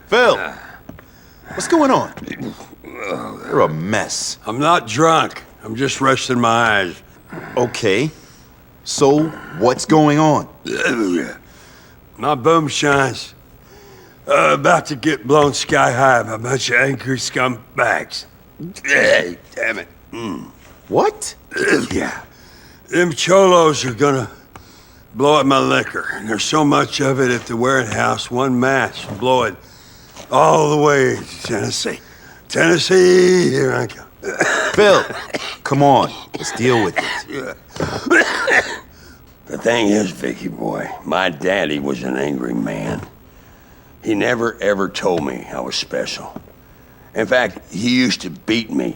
Phil! What's going on? You're a mess. I'm not drunk. I'm just resting my eyes. Okay. So, what's going on? My Boomshine's about to get blown sky high by a bunch of angry scumbags. Damn it. What? Yeah. Them cholos are gonna blow up my liquor. And there's so much of it at the warehouse, one match, blow it all the way to Tennessee. Tennessee, here I come. Phil, come on. Let's deal with it. The thing is, Vicky boy, my daddy was an angry man. He never ever told me I was special. In fact, he used to beat me,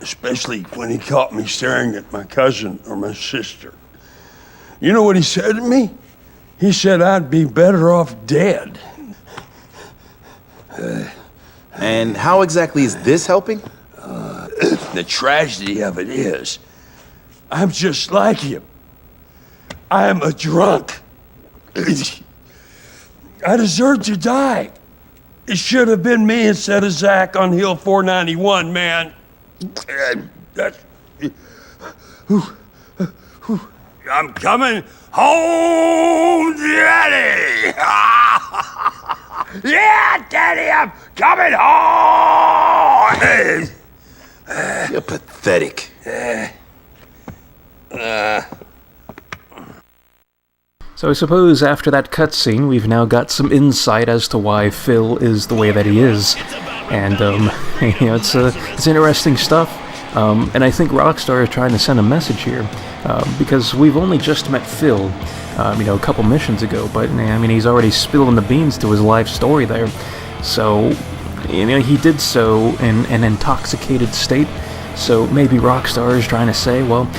especially when he caught me staring at my cousin or my sister. You know what he said to me? He said I'd be better off dead. And how exactly is this helping? The tragedy of it is, I'm just like him. I am a drunk. I deserve to die. It should have been me instead of Zach on Hill 491, man. I'm coming home, Daddy! Yeah, Daddy, I'm coming home! You're pathetic. So I suppose after that cutscene, we've now got some insight as to why Phil is the way that he is. And, it's interesting stuff. And I think Rockstar is trying to send a message here. Because we've only just met Phil, a couple missions ago, but, he's already spilling the beans to his life story there. So, he did so in an intoxicated state. So maybe Rockstar is trying to say, well,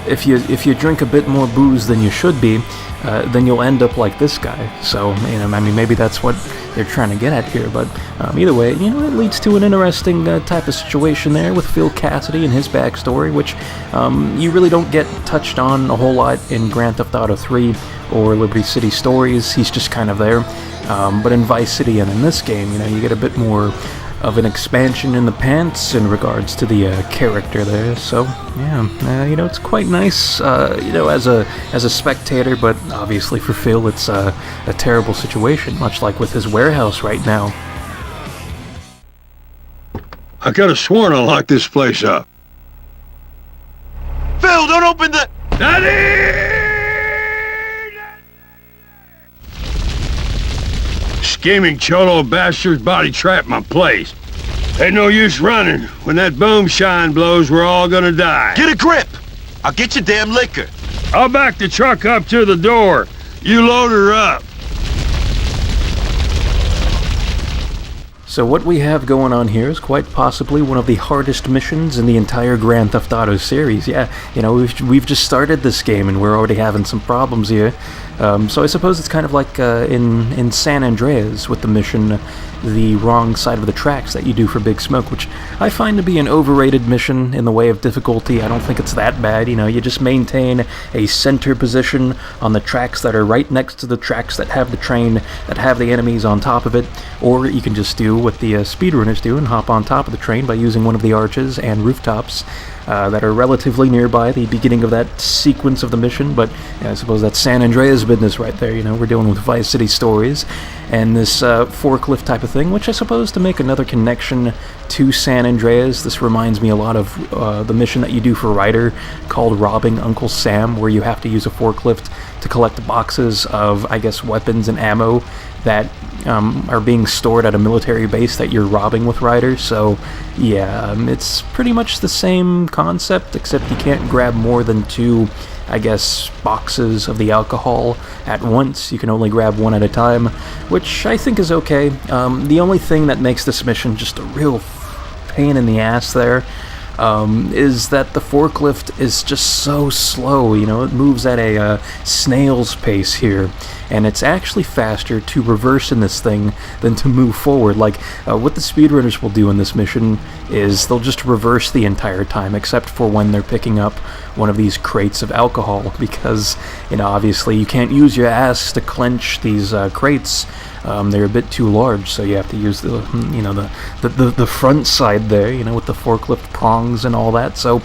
if you drink a bit more booze than you should be, then you'll end up like this guy. So, maybe that's what they're trying to get at here. But either way, it leads to an interesting type of situation there with Phil Cassidy and his backstory, which you really don't get touched on a whole lot in Grand Theft Auto 3 or Liberty City Stories. He's just kind of there. But in Vice City and in this game, you get a bit more of an expansion in the pants in regards to the character there. So yeah, it's quite nice, as a spectator. But obviously for Phil, it's a terrible situation, much like with his warehouse right now. I could have sworn I locked this place up. Phil, don't open the... Daddy! Scheming cholo bastards body trapped my place. Ain't no use running. When that boomshine blows, we're all gonna die. Get a grip! I'll get your damn liquor. I'll back the truck up to the door. You load her up. So what we have going on here is quite possibly one of the hardest missions in the entire Grand Theft Auto series. Yeah, we've just started this game and we're already having some problems here. So I suppose it's kind of like in San Andreas with the mission, the wrong side of the tracks that you do for Big Smoke, which I find to be an overrated mission in the way of difficulty. I don't think it's that bad. You just maintain a center position on the tracks that are right next to the tracks that have the train, that have the enemies on top of it, or you can just do what the speedrunners do and hop on top of the train by using one of the arches and rooftops that are relatively nearby the beginning of that sequence of the mission. But I suppose that's San Andreas business right there. We're dealing with Vice City Stories and this forklift type of thing, which I suppose to make another connection to San Andreas, this reminds me a lot of the mission that you do for Ryder called Robbing Uncle Sam, where you have to use a forklift to collect boxes of, I guess, weapons and ammo that are being stored at a military base that you're robbing with Ryder. So yeah, it's pretty much the same concept, except you can't grab more than 2, I guess, boxes of the alcohol at once. You can only grab 1 at a time, which I think is okay. The only thing that makes this mission just a real pain in the ass there is that the forklift is just so slow. You know, it moves at a snail's pace here, and it's actually faster to reverse in this thing than to move forward. Like, what the speedrunners will do in this mission is they'll just reverse the entire time, except for when they're picking up one of these crates of alcohol, because, you know, obviously you can't use your ass to clench these crates. They're a bit too large, so you have to use the, you know, the front side there, you know, with the forklift prongs and all that. So,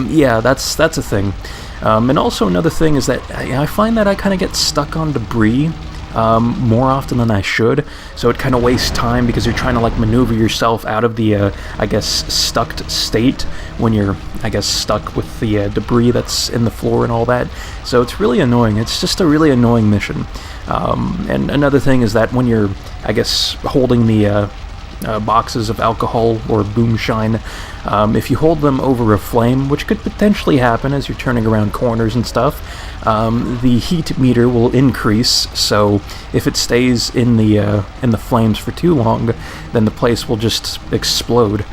yeah, that's a thing. And also another thing is that I find that I kind of get stuck on debris more often than I should, so it kind of wastes time because you're trying to like maneuver yourself out of the I guess stuck state when you're, I guess, stuck with the debris that's in the floor and all that. So it's really annoying. It's just a really annoying mission. And another thing is that when you're, I guess, holding the boxes of alcohol or Boomshine, if you hold them over a flame, which could potentially happen as you're turning around corners and stuff, the heat meter will increase. So if it stays in the flames for too long, then the place will just explode.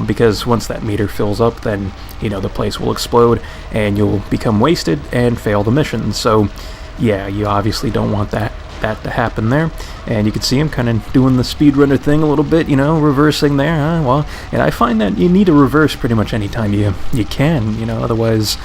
Because once that meter fills up, then, you know, the place will explode and you'll become wasted and fail the mission. So yeah, you obviously don't want that to happen there. And you can see him kind of doing the speedrunner thing a little bit, you know, reversing there. Well, and I find that you need to reverse pretty much any time you can, you know, otherwise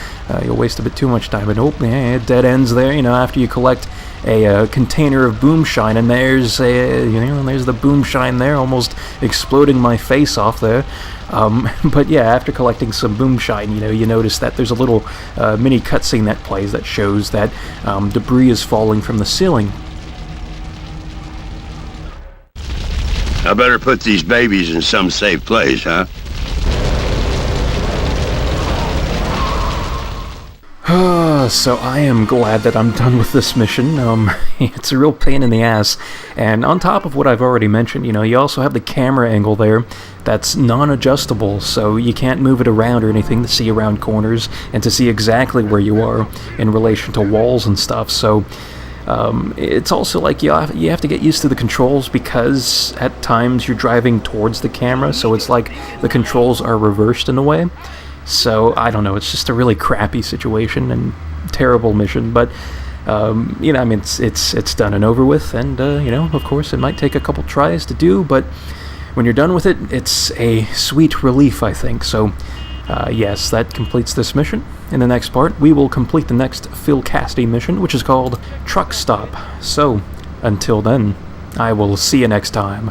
you'll waste a bit too much time. And oh, yeah, it dead ends there, you know, after you collect a container of Boomshine, and there's there's the Boomshine there, almost exploding my face off there. But yeah, after collecting some Boomshine, you know, you notice that there's a little mini cutscene that plays that shows that debris is falling from the ceiling. I better put these babies in some safe place, huh? So I am glad that I'm done with this mission. It's a real pain in the ass. And on top of what I've already mentioned, you know, you also have the camera angle there that's non-adjustable, so you can't move it around or anything to see around corners and to see exactly where you are in relation to walls and stuff. So it's also like you have to get used to the controls, because at times you're driving towards the camera, so it's like the controls are reversed in a way. So I don't know, it's just a really crappy situation and terrible mission, but you know, I mean, it's done and over with, and you know, of course it might take a couple tries to do, but when you're done with it, it's a sweet relief, I think. So yes, that completes this mission. In the next part, we will complete the next Phil Cassidy mission, which is called Truck Stop. So until then, I will see you next time.